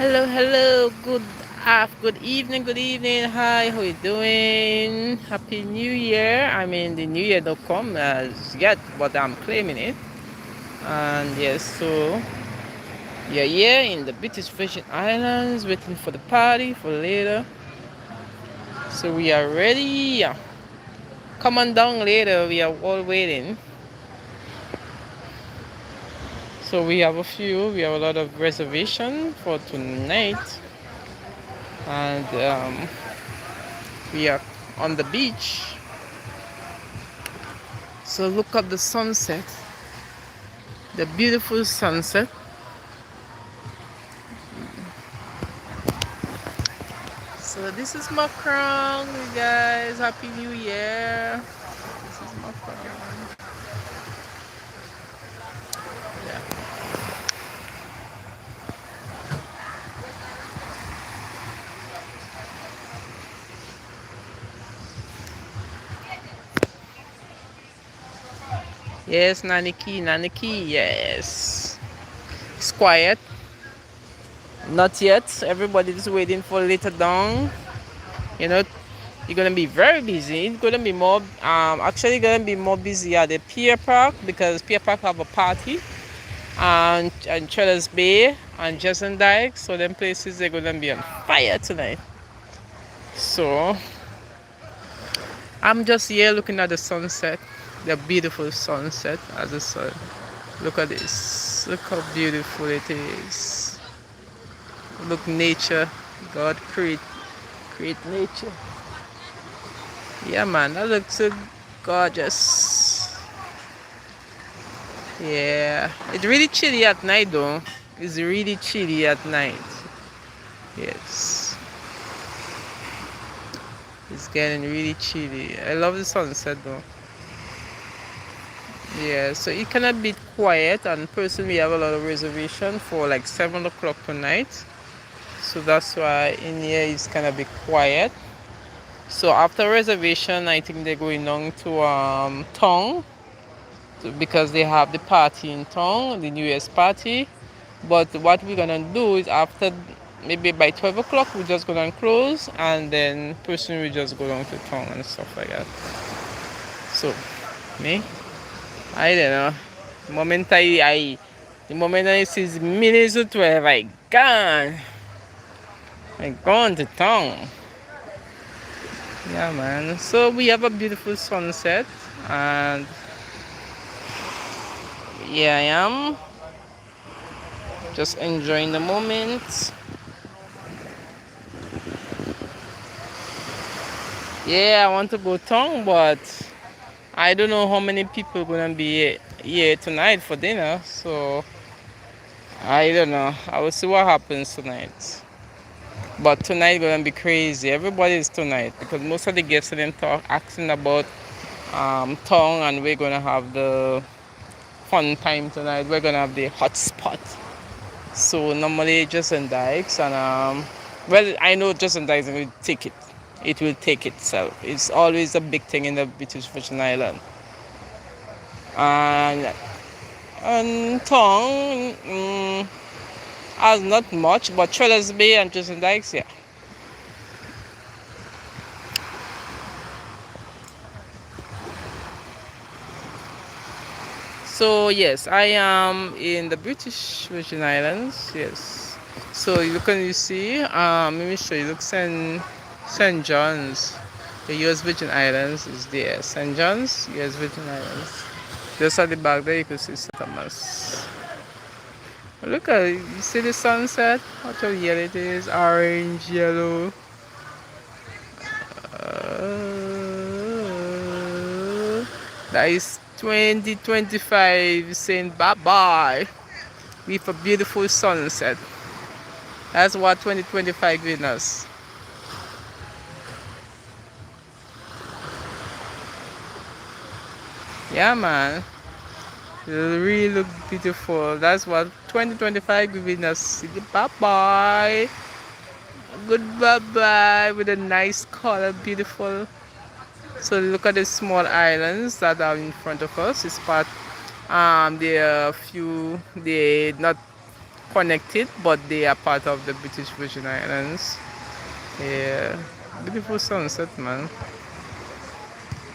Hello, hello. Good evening, good evening. Hi, how you doing? Happy New Year. I mean, the New Year don't come as yet, but I'm claiming it. And yes, so yeah, in the British Virgin Islands, waiting for the party for later. So we are ready. Yeah. Come on down later. We are all waiting. So we have a lot of reservation for tonight, and we are on the beach. So look at the sunset, the beautiful sunset. So this is Macron, you guys. Happy New Year. This is Macron. Yeah. Yes, Naniki, Naniki, yes. It's quiet. Not yet. Everybody's waiting for later down. You know, you're gonna be very busy. It's gonna be more actually gonna be more busy at the Pier Park because Pier Park have a party and Traders Bay and Jason Dyke. So them places they're gonna be on fire tonight. So I'm just here looking at the sunset, the beautiful sunset as the sun. Look at this. Look how beautiful it is. Look nature. God create nature. Yeah man, that looks so gorgeous. Yeah. It's really chilly at night though. It's really chilly at night. Yes. It's getting really chilly. I love the sunset though. Yeah, so it cannot be quiet, and personally, we have a lot of reservation for like 7 o'clock tonight. So that's why in here it's gonna be quiet. So after reservation, I think they're going on to Tong because they have the party in Tong, the New Year's party. But what we're gonna do is after maybe by 12 o'clock, we're just gonna close, and then personally, we just go down to Tong and stuff like that. So me. I don't know. The moment the moment I see minutes to 12, I gone to town. Yeah, man. So we have a beautiful sunset, and here I am, just enjoying the moment. Yeah, I want to go town, but I don't know how many people gonna be here tonight for dinner. So I don't know. I will see what happens tonight. But tonight gonna be crazy. Everybody's tonight because most of the guests are them talk asking about tongue, and we're gonna have the fun time tonight. We're gonna have the hot spot. So normally Justin Dykes and well, I know Justin Dykes will take it. It will take itself. It's always a big thing in the British Virgin Island. And tongue has not much, but Trellis Bay and Justin Dykes, yeah. So yes, I am in the British Virgin Islands. Yes. So you see, let me show you. Look, Saint John's, the U.S. Virgin Islands is there. Saint John's, U.S. Virgin Islands. Just at the back there, you can see St. Thomas. Look at it. You see the sunset? What a yellow it is, orange, yellow. That is 2025 saying bye bye with a beautiful sunset. That's what 2025 giving us. Yeah, man. It really look beautiful. That's what 2025 giving us. Bye bye. Goodbye bye with a nice color, beautiful. So look at the small islands that are in front of us. It's part there are a few they not connected, but they are part of the British Virgin Islands. Yeah, beautiful sunset, man.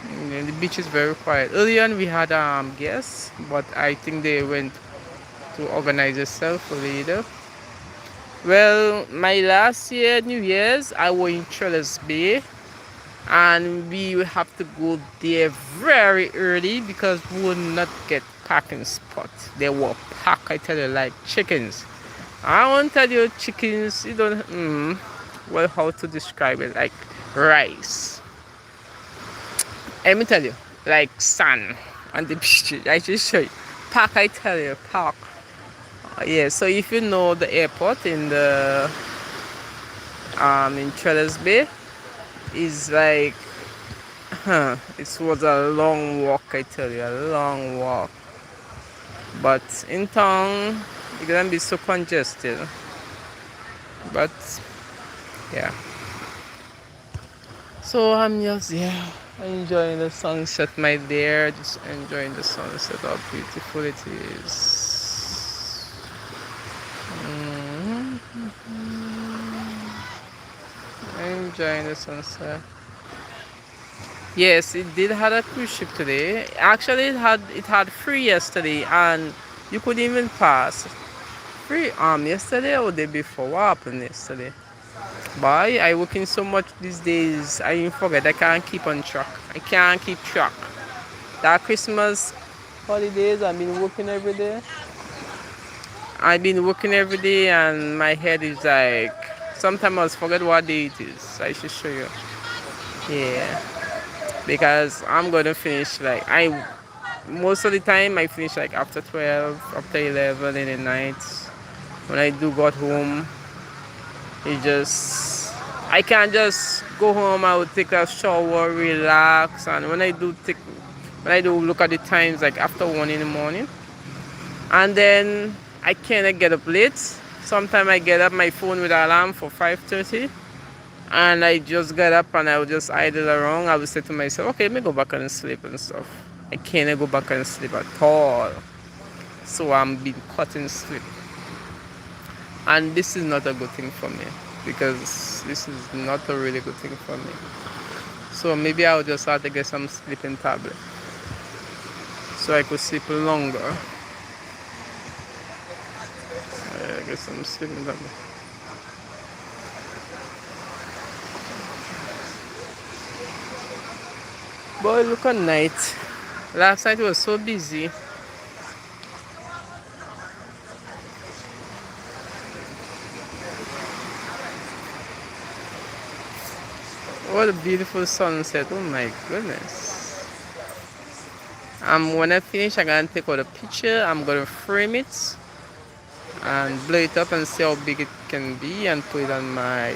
And the beach is very quiet. Earlier on, we had guests, but I think they went to organize themselves for later. Well, my last year, New Year's, I was in Trellis Bay, and we will have to go there very early because we would not get parking spots. They were packed, I tell you, like chickens. I won't tell you chickens, you don't, well, how to describe it, like rice. Let me tell you, like sand on the beach. I just show you. Park, I tell you, park. Yeah, so if you know the airport in Trellis Bay, is like, it was a long walk, I tell you, a long walk. But in town, it's gonna be so congested. But yeah. So I'm just enjoying the sunset, my dear. Just enjoying the sunset. How beautiful it is. Enjoying the sunset. Yes, it did have a cruise ship today. Actually, it had free yesterday, and you could even pass free yesterday or the day before. What happened yesterday? Boy, I working so much these days. I even forget. I can't keep on track. I can't keep track. That Christmas holidays, I've been working every day. I've been working every day, and my head is like. Sometimes I forget what day it is. I should show you. Yeah, because I'm gonna finish like most of the time I finish like after 12, after 11 in the night. When I do got home, it just I can't just go home. I would take a shower, relax, and when I do look at the times like after 1 in the morning, and then I cannot get up late. Sometimes I get up my phone with alarm for 5:30, and I just get up and I will just idle around. I will say to myself, okay, let me go back and sleep and stuff. I cannot go back and sleep at all. So I'm being caught in sleep. And this is not a good thing for me, because this is not a really good thing for me. So maybe I'll just have to get some sleeping tablet so I could sleep longer. Get some sleeping tablet. Boy, look at night. Last night was so busy. What a beautiful sunset. Oh my goodness. When I finish, I'm gonna take out a picture. I'm gonna frame it and blow it up and see how big it can be and put it on my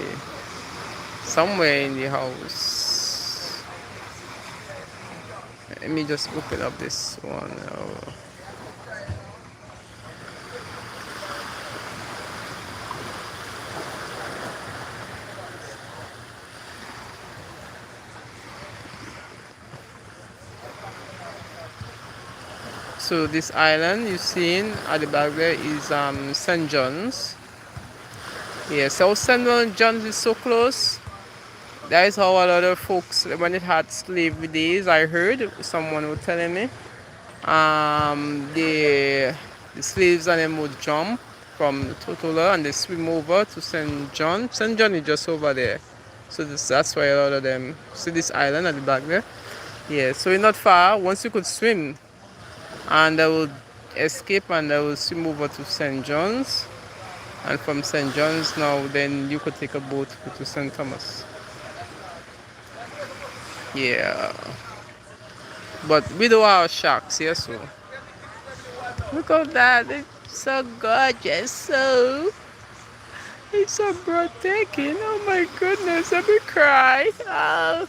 somewhere in the house. Let me just open up this one. So this island you seen at the back there is St. John's. Yeah, so St. John's is so close. That is how a lot of folks, when it had slavery days, I heard someone was telling me, the slaves and them would jump from Totola and they swim over to St. John. St. John is just over there. So that's why a lot of them see this island at the back there. Yeah, so it's not far. Once you could swim, and I would escape and I will swim over to St. John's, and from St. John's now then you could take a boat to St. Thomas. Yeah, but we do have sharks, yes. So look at that, it's so gorgeous, so it's so breathtaking. Oh my goodness, let me cry. Oh.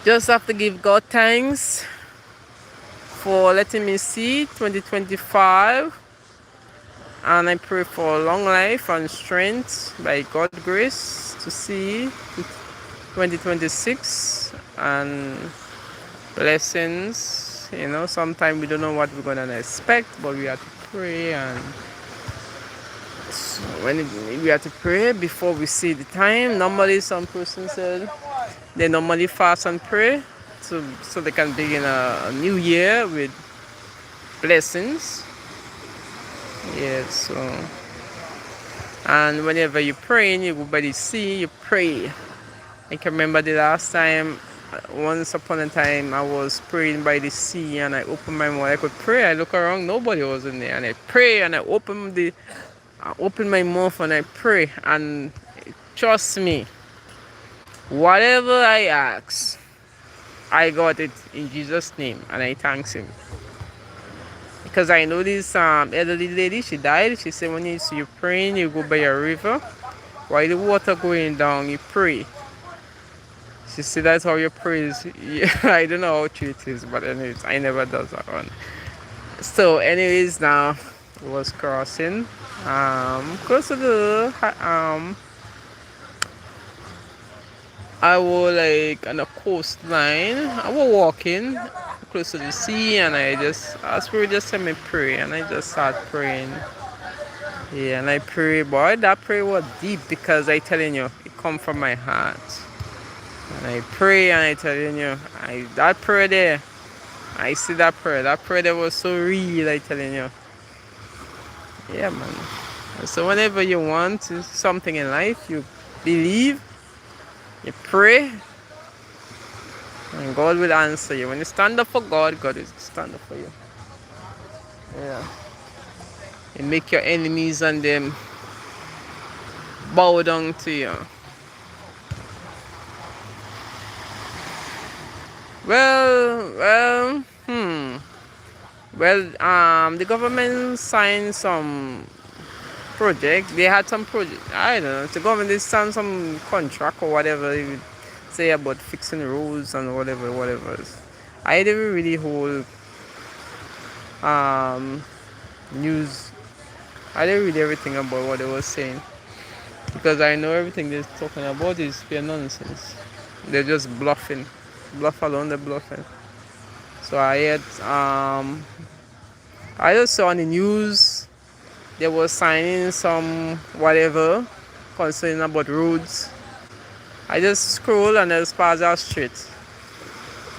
Just have to give God thanks for letting me see 2025, and I pray for long life and strength by God's grace to see 2026 and blessings. Sometimes we don't know what we're gonna expect, but we have to pray, and so we have to pray before we see the time. Normally, some person said they normally fast and pray, so they can begin a new year with blessings. Yeah, so and whenever you're praying, you go by the sea, you pray. I can remember the last time, once upon a time, I was praying by the sea and I opened my mouth. I could pray. I look around, nobody was in there, and I pray and I open my mouth and I pray. And trust me, whatever I ask, I got it in Jesus' name, and I thanks Him. Because I know this elderly lady, she died. She said when you're praying, you go by a river. While the water going down, you pray. She said that's how you pray. Yeah, I don't know how true it is, but anyways, I never does that one. So anyways, now it was crossing. Close to the I was like on a coastline. I was walking close to the sea, and I spirit just said me pray, and I just start praying. Yeah, and I pray, boy, that prayer was deep because I telling you, it come from my heart. And I pray, and I telling you, that prayer there, I see that prayer. That prayer there was so real, I telling you. Yeah, man. So whenever you want something in life, you believe, you pray, and God will answer you. When you stand up for God, God will stand up for you. Yeah. You make your enemies and them bow down to you. Well, the government signed some project. They had some project. I don't know. The government signed some contract or whatever you would say about fixing roads and whatever. I didn't really hold news. I didn't read everything about what they were saying because I know everything they're talking about is pure nonsense. They're just bluffing. Bluff alone, they're bluffing. So I just saw on the news they were signing some whatever concerning about roads. I just scroll and I just pass out straight.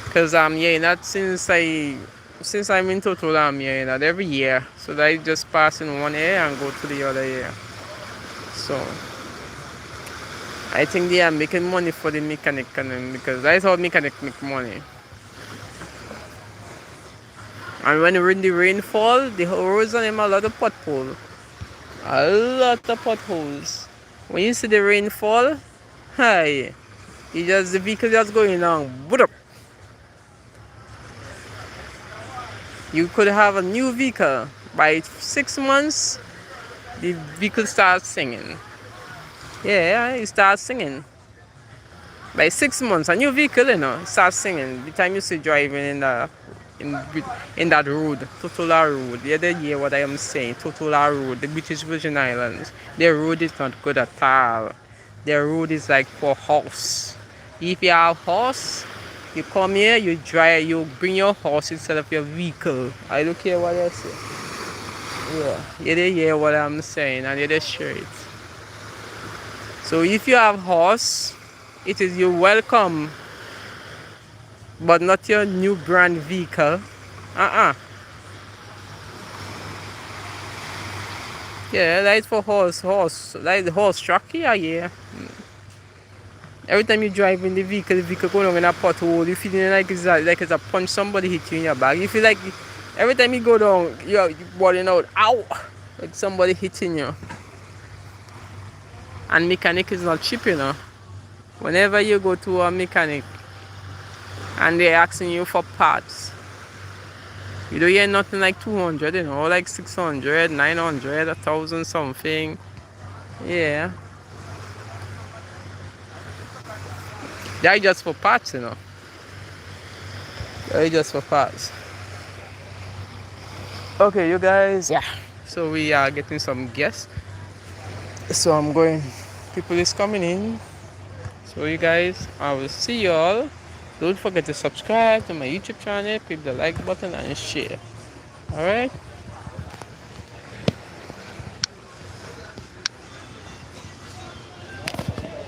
Because I'm hearing that since I'm in total, I'm hearing that every year. So I just pass in one year and go to the other year. So I think they are making money for the mechanic because that's how mechanic make money. And when the rainfall, the roads on them a lot of potholes. A lot of potholes. When you see the rainfall, hi, the vehicle just going on. You could have a new vehicle. By 6 months, the vehicle starts singing. Yeah, it starts singing. By 6 months, a new vehicle, starts singing. The time you see driving in that road, Totola Road. The other year, what I am saying, Totola Road, the British Virgin Islands. Their road is not good at all. Their road is like for horse. If you have horse, you come here, you drive, you bring your horse instead of your vehicle. I don't care what I say. Yeah, you didn't hear what I'm saying, and you just share it. So if you have horse, it is you welcome, but not your new brand vehicle. Yeah, that's for horse. Like the horse truck, yeah. Every time you drive in the vehicle going on in a pothole, you feeling like it's a punch somebody hit you in your back. You feel like every time you go down, you're balling out, ow, like somebody hitting you. And mechanic is not cheap, Whenever you go to a mechanic and they're asking you for parts, you don't hear nothing like 200, or like 600, 900, 1,000 something. Yeah. They're just for parts, They're just for parts. Okay, you guys. Yeah. So we are getting some guests. So I'm going. People is coming in. So you guys, I will see you all. Don't forget to subscribe to my YouTube channel, click the like button and share. Alright?